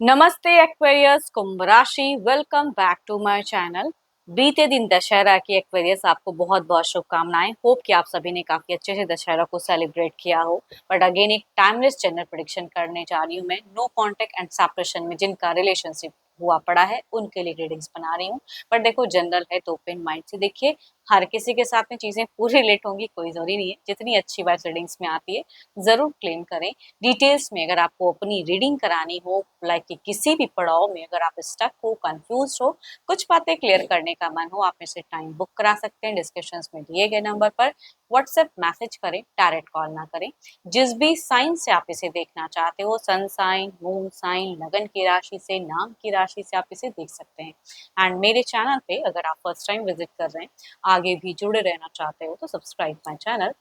नमस्ते एक्वेरियस, कुंभ राशि। Welcome back to my channel. बीते दिन दशहरा की एक्वेरियस, आपको बहुत बहुत शुभकामनाएं। होप कि आप सभी ने काफी अच्छे से दशहरा को सेलिब्रेट किया हो। बट अगेन एक टाइमलेस जनरल प्रेडिक्शन करने जा रही हूँ मैं। नो कांटेक्ट एंड सेपरेशन में जिनका रिलेशनशिप हुआ पड़ा है उनके लिए रीडिंग्स बना रही हूँ। पर देखो, जनरल है तो ओपन माइंड से देखिए। हर किसी के साथ में चीजें पूरी रिलेट होंगी कोई जरूरी नहीं है। जितनी अच्छी बात रीडिंग्स में आती है जरूर क्लेम करें। डिटेल्स में अगर आपको अपनी रीडिंग करानी हो, लाइक कि किसी भी पड़ाव में अगर आप स्टक हो, कंफ्यूज हो, कुछ बातें क्लियर करने का मन हो, आप मेरे से टाइम बुक करा सकते हैं। डिस्क्रिप्शंस में दिए गए नंबर पर व्हाट्सएप मैसेज करें, डायरेक्ट कॉल ना करें। जिस भी साइन से आप इसे देखना चाहते हो, सन साइन, मून साइन, लगन की राशि से, नाम की राशि से आप इसे देख सकते हैं। एंड मेरे चैनल पे अगर आप फर्स्ट टाइम विजिट कर रहे हैं, आगे भी जुड़े रहना चाहते हो, तो subscribe my channel,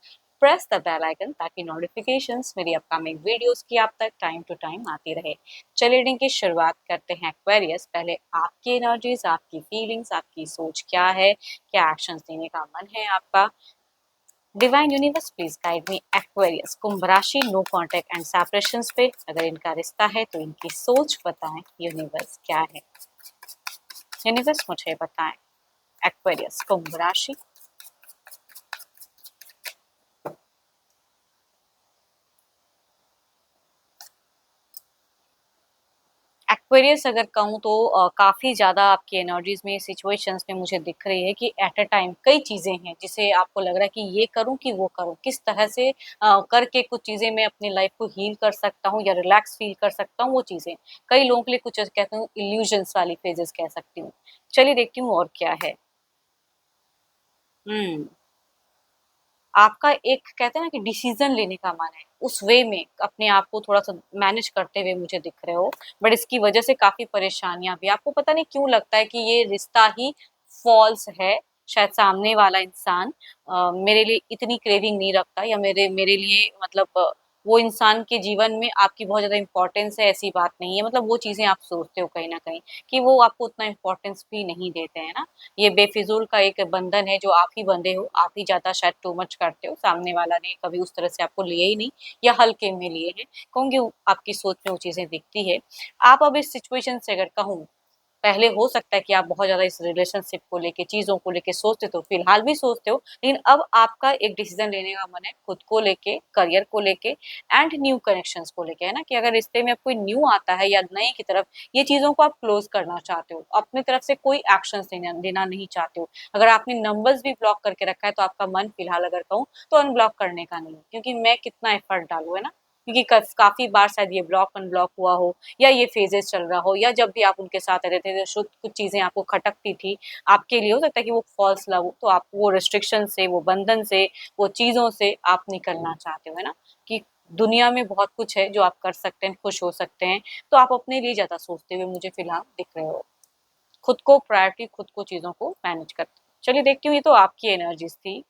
press the bell icon ताकि नोटिफिकेशंस मेरी अपकमिंग वीडियोस की आप तक टाइम टू टाइम आती रहे। चलिए रीडिंग की शुरुआत करते हैं एक्वेरियस। पहले आपकी एनर्जीज, आपकी फीलिंग्स, आपकी सोच क्या है, क्या एक्शंस देने का मन है आपका। Divine universe please guide me Aquarius, कुंभ राशि, नो कॉन्टेक्ट एंड सेपरेशंस पे अगर इनका रिश्ता है तो इनकी सोच बताएं। यूनिवर्स क्या है? यूनिवर्स मुझे बताएं। एक्वेरियस, कुंभ राशि। एक्वेरियस अगर कहूँ तो काफ़ी ज़्यादा आपकी एनर्जीज में, सिचुएशंस में मुझे दिख रही है कि एट अ टाइम कई चीज़ें हैं जिसे आपको लग रहा है कि ये करूँ कि वो करूँ, किस तरह से करके कुछ चीज़ें मैं अपनी लाइफ को हील कर सकता हूँ या रिलैक्स फील कर सकता हूँ, वो चीज़ें कई लोगों के लिए कुछ कहते हूँ इल्यूजन्स वाली फेजेस कह सकती हूँ। चलिए देखती हूँ और क्या है। हम्म आपका एक कहते हैं ना कि डिसीजन लेने का मन है, उस वे में अपने आप को थोड़ा सा मैनेज करते हुए मुझे दिख रहे हो। बट इसकी वजह से काफी परेशानियां भी, आपको पता नहीं क्यों लगता है कि ये रिश्ता ही फॉल्स है। शायद सामने वाला इंसान मेरे लिए इतनी क्रेविंग नहीं रखता, या मेरे मेरे लिए मतलब वो इंसान के जीवन में आपकी बहुत ज्यादा इंपॉर्टेंस है, ऐसी बात नहीं है। मतलब वो चीजें आप सोचते हो कहीं ना कहीं कि वो आपको उतना इंपॉर्टेंस भी नहीं देते हैं ना। ये बेफिजूल का एक बंधन है जो आप ही बंधे हो, आप ही ज्यादा शायद टू मच करते हो, सामने वाला ने कभी उस तरह से आपको लिए ही नहीं, या हल्के में लिए हैं। कहूंगी आपकी सोच में वो चीजें दिखती है। आप अब इस सिचुएशन से अगर कहूँ, पहले हो सकता है कि आप बहुत ज्यादा इस रिलेशनशिप को लेके, चीजों को लेके सोचते तो, फिलहाल भी सोचते हो, लेकिन अब आपका एक डिसीजन लेने का मन है खुद को लेके, करियर को लेके एंड न्यू कनेक्शंस को लेके, है ना, कि अगर रिश्ते में कोई न्यू आता है या नए की तरफ, ये चीजों को आप क्लोज करना चाहते हो, अपनी तरफ से कोई एक्शन लेना नहीं चाहते हो। अगर आपने नंबर्स भी ब्लॉक करके रखा है तो आपका मन फिलहाल अगर कहूँ तो अनब्लॉक करने का नहीं है, क्योंकि मैं कितना एफर्ट डालू, है ना। क्योंकि काफी बार शायद ये ब्लॉक अनब्लॉक हुआ हो, या ये फेजेस चल रहा हो, या जब भी आप उनके साथ रहते थे तो कुछ चीजें आपको खटकती थी। आपके लिए हो सकता है कि वो फॉल्स लव हो, तो आप वो रिस्ट्रिक्शन से, वो बंधन से, वो चीजों से आप निकलना चाहते हो, है ना। कि दुनिया में बहुत कुछ है जो आप कर सकते हैं, खुश हो सकते हैं, तो आप अपने लिए ज्यादा सोचते हुए मुझे फिलहाल दिख रहे हो। खुद को प्रायोरिटी, खुद को चीजों को मैनेज करते। चलिए देखती हूँ, ये तो आपकी एनर्जीज थी।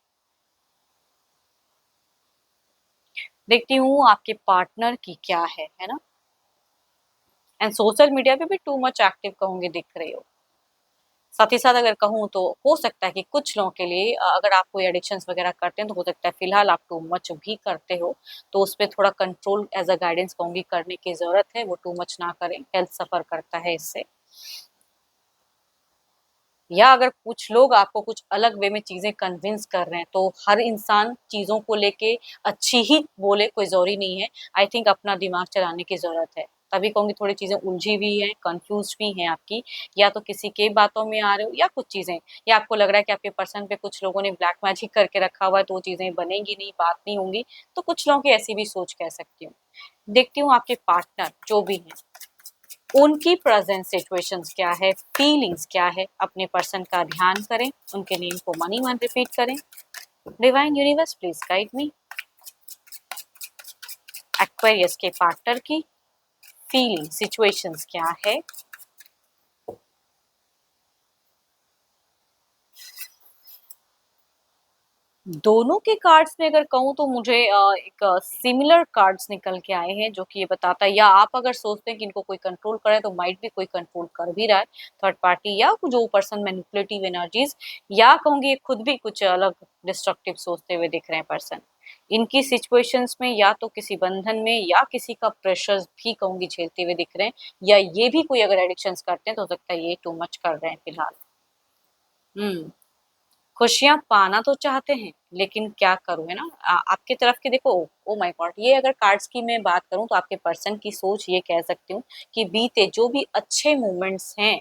देखती हूँ आपके पार्टनर की क्या है ना। एंड सोशल मीडिया पे भी टू मच एक्टिव कहूंगी दिख रहे हो। साथ ही साथ अगर कहूँ तो हो सकता है कि कुछ लोगों के लिए अगर आप कोई एडिक्शंस वगैरह करते हैं तो हो सकता है फिलहाल आप टू मच भी करते हो, तो उस पे थोड़ा कंट्रोल एज अ गाइडेंस कहूंगी करने की जरूरत है। वो टू मच ना करें, हेल्थ सफर करता है इससे। या अगर कुछ लोग आपको कुछ अलग वे में चीजें कन्विंस कर रहे हैं, तो हर इंसान चीजों को लेके अच्छी ही बोले, कोई जरूरी नहीं है। आई थिंक अपना दिमाग चलाने की जरूरत है। तभी कहूंगी थोड़ी चीजें उलझी भी हैं, कंफ्यूज भी हैं आपकी। या तो किसी के बातों में आ रहे हो, या कुछ चीजें, या आपको लग रहा है कि आपके पर्सन पे कुछ लोगों ने ब्लैक मैजिक करके रखा हुआ है, तो वो चीजें बनेंगी नहीं, बात नहीं होंगी। तो कुछ लोगों की ऐसी भी सोच कह सकती हूँ। देखती हूँ आपके पार्टनर जो भी हैं, उनकी प्रेजेंट सिचुएशंस क्या है, फीलिंग्स क्या है, अपने पर्सन का ध्यान करें, उनके नेम को मनी मन रिपीट करें। Divine universe please guide me. Aquarius के पार्टनर की फीलिंग, सिचुएशंस क्या है। दोनों के कार्ड्स में अगर कहूँ तो मुझे एक सिमिलर कार्ड्स निकल के आए हैं, जो कि ये बताता है, या आप अगर सोचते हैं कि इनको कोई कंट्रोल करे तो माइट भी कोई कंट्रोल कर भी रहा है, थर्ड पार्टी, या जो पर्सन मैनिपुलेटिव एनर्जीज, या कहूंगी खुद भी कुछ अलग डिस्ट्रक्टिव सोचते हुए दिख रहे हैं पर्सन। इनकी सिचुएशंस में या तो किसी बंधन में या किसी का प्रेशर भी कहूंगी झेलते हुए दिख रहे हैं, या ये भी कोई अगर एडिक्शंस करते हैं तो हो सकता है ये टू मच कर रहे हैं फिलहाल। हम्म। खुशियाँ पाना तो चाहते हैं, लेकिन क्या करूँ, है ना? आपकी तरफ के देखो, ओह माय गॉड! ये अगर कार्ड्स की मैं बात करूँ तो आपके पर्सन की सोच ये कह सकती हूँ कि बीते जो भी अच्छे मोमेंट्स हैं,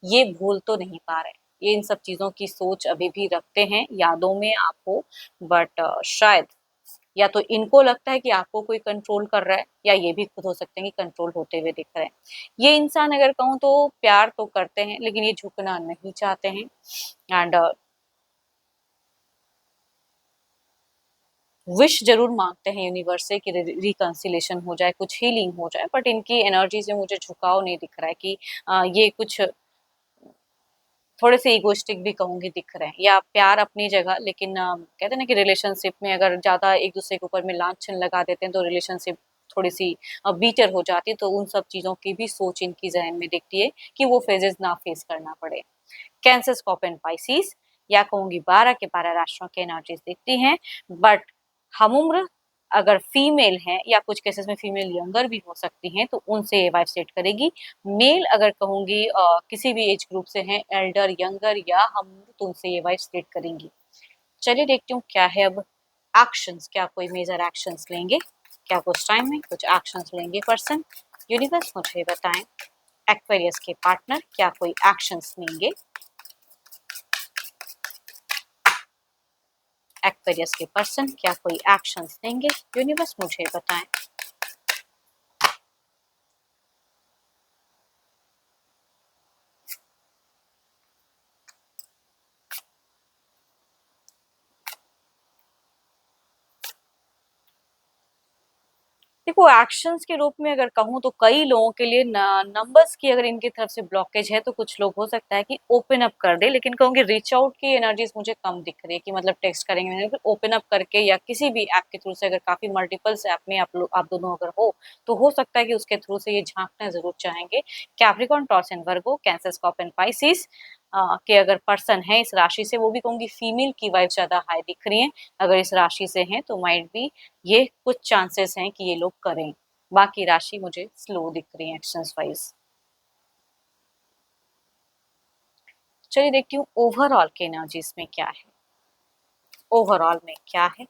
ये भूल तो नहीं पा रहे। ये इन सब चीज़ों की सोच अभी भी रखते हैं यादों में आपको, बट शायद या तो इनको लगता है कि आपको कोई कंट्रोल कर रहा है, या ये भी खुद हो सकते हैं कि कंट्रोल होते हुए दिख रहे हैं। ये इंसान अगर कहूँ तो प्यार तो करते हैं, लेकिन ये झुकना नहीं चाहते हैं, एंड विश ज़रूर माँगते हैं यूनिवर्स से कि रिकंसिलेशन हो जाए, कुछ हीलिंग हो जाए, बट इनकी एनर्जी से मुझे झुकाव नहीं दिख रहा है कि ये कुछ थोड़े-से इगोइस्टिक भी कहूँगी दिख रहे हैं, या प्यार अपनी जगह, लेकिन कहते हैं ना कि रिलेशनशिप में अगर ज़्यादा एक-दूसरे के ऊपर में लांछन लगा देते हैं तो रिलेशनशिप थोड़ी-सी बीटर हो जाती है, तो उन सब चीज़ों की भी सोच इनकी ज़हन में दिखती है कि वो फेजेज़ ना फेस करना पड़े। कैंसर, स्कॉर्पियन, पाइसेस, या कहूँगी 12 के 12 राशियों की एनर्जीज़ दिखती हैं, बट हम-उम्र अगर फीमेल हैं या कुछ केसेस में फीमेल यंगर भी हो सकती हैं, तो उनसे ये वाइब सेट करेगी। मेल अगर कहूँगी किसी भी एज ग्रुप से हैं, एल्डर, यंगर या हम, तो उनसे ये वाइब सेट करेंगी। चलिए देखती हूँ क्या है अब एक्शंस, क्या कोई मेजर एक्शंस लेंगे? क्या कुछ टाइम में कुछ एक्शंस लेंगे पर्सन? यूनिवर्स मुझे बताएँ। एक्वेरियस के पार्टनर क्या कोई एक्शंस लेंगे? एक्वेरियस के पर्सन क्या कोई एक्शंस लेंगे? यूनिवर्स मुझे बताएं। देखो, एक्शंस के रूप में अगर कहूँ तो कई लोगों के लिए नंबर्स की अगर इनकी तरफ से ब्लॉकेज है, तो कुछ लोग हो सकता है कि ओपन अप कर दे, लेकिन कहूँगी रीच आउट की एनर्जीज मुझे कम दिख रही है कि मतलब टेक्स्ट करेंगे नहीं, फिर ओपन अप करके या किसी भी ऐप के थ्रू से, अगर काफी मल्टीपल्स ऐप में आप दोनों अगर हो, तो हो सकता है कि उसके थ्रू से ये झांकना जरूर चाहेंगे। Capricorn, taurus and Virgo, cancer, scorpion, Pisces के अगर पर्सन है इस राशि से, वो भी कहूंगी फीमेल की वाइब ज्यादा हाई दिख रही है। अगर इस राशि से हैं तो माइट बी ये कुछ चांसेस हैं कि ये लोग करें। बाकी राशि मुझे स्लो दिख रही है एक्शंस वाइज। चलिए देखती हूँ ओवरऑल के एनर्जीज में क्या है। ओवरऑल में क्या है?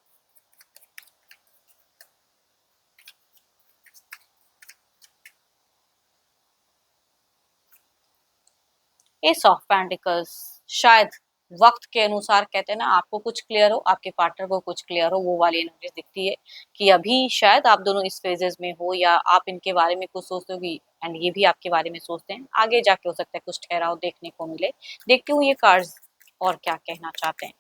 S of pentacles. शायद वक्त के अनुसार, कहते हैं ना, आपको कुछ क्लियर हो, आपके पार्टनर को कुछ क्लियर हो, वो वाली एनर्जी दिखती है कि अभी शायद आप दोनों इस फेजेस में हो, या आप इनके बारे में कुछ सोचते हो कि, एंड ये भी आपके बारे में सोचते हैं, आगे जाके हो सकता है कुछ ठहराव देखने को मिले। देखती हूँ ये कार्ड्स और क्या कहना चाहते हैं।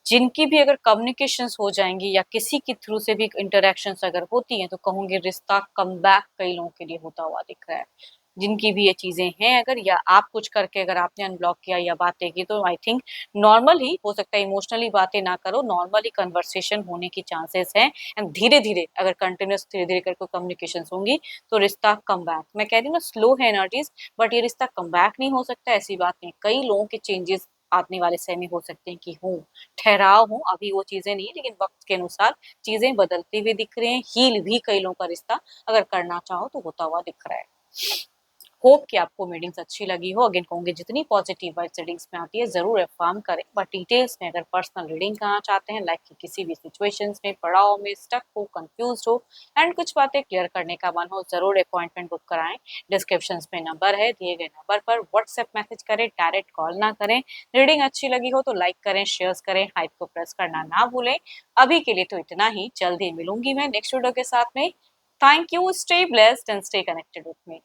जिनकी भी अगर कम्युनिकेशंस हो जाएंगी या किसी के थ्रू से भी इंटरेक्शंस अगर होती हैं, तो कहूंगी रिश्ता कम बैक कई लोगों के लिए होता हुआ दिख रहा है। जिनकी भी ये चीजें हैं अगर, या आप कुछ करके अगर आपने अनब्लॉक किया या बातें की, तो आई थिंक नॉर्मल ही हो सकता है, इमोशनली बातें ना करो, नॉर्मली कन्वर्सेशन होने की चांसेस हैं। एंड धीरे धीरे अगर कंटिन्यूस धीरे धीरे करके कम्युनिकेशन होंगी, तो रिश्ता कम बैक, मैं कह रही हूँ ना, स्लो है एनर्जीज, बट ये रिश्ता कम बैक नहीं हो सकता, ऐसी बात नहीं। कई लोगों के चेंजेस आने वाले समय में हो सकते हैं कि हूँ, ठहराव हूँ, अभी वो चीजें नहीं है, लेकिन वक्त के अनुसार चीजें बदलती हुई दिख रही हैं। हील भी कई लोगों का रिश्ता अगर करना चाहो तो होता हुआ दिख रहा है। होप कि आपको मीटिंग्स अच्छी लगी हो। अगेन कहूंगी, जितनी पॉजिटिव वाइब्स रीडिंग्स में आती है जरूर अफर्म करें, बट डिटेल्स में अगर पर्सनल रीडिंग करना चाहते हैं, लाइफ की किसी भी सिचुएशंस में, पड़ाव में स्टक हो, कंफ्यूज हो, एंड कुछ बातें क्लियर करने का मन हो, जरूर अपॉइंटमेंट बुक कराएं। डिस्क्रिप्शन में नंबर है, दिए गए नंबर पर व्हाट्सएप मैसेज करें, डायरेक्ट कॉल ना करें। रीडिंग अच्छी लगी हो तो लाइक करें, शेयर करें, हाइप को प्रेस करना ना भूलें। अभी के लिए तो इतना ही, जल्दी मिलूंगी मैं नेक्स्ट वीडियो के साथ में। Thank you, stay blessed and stay connected with me.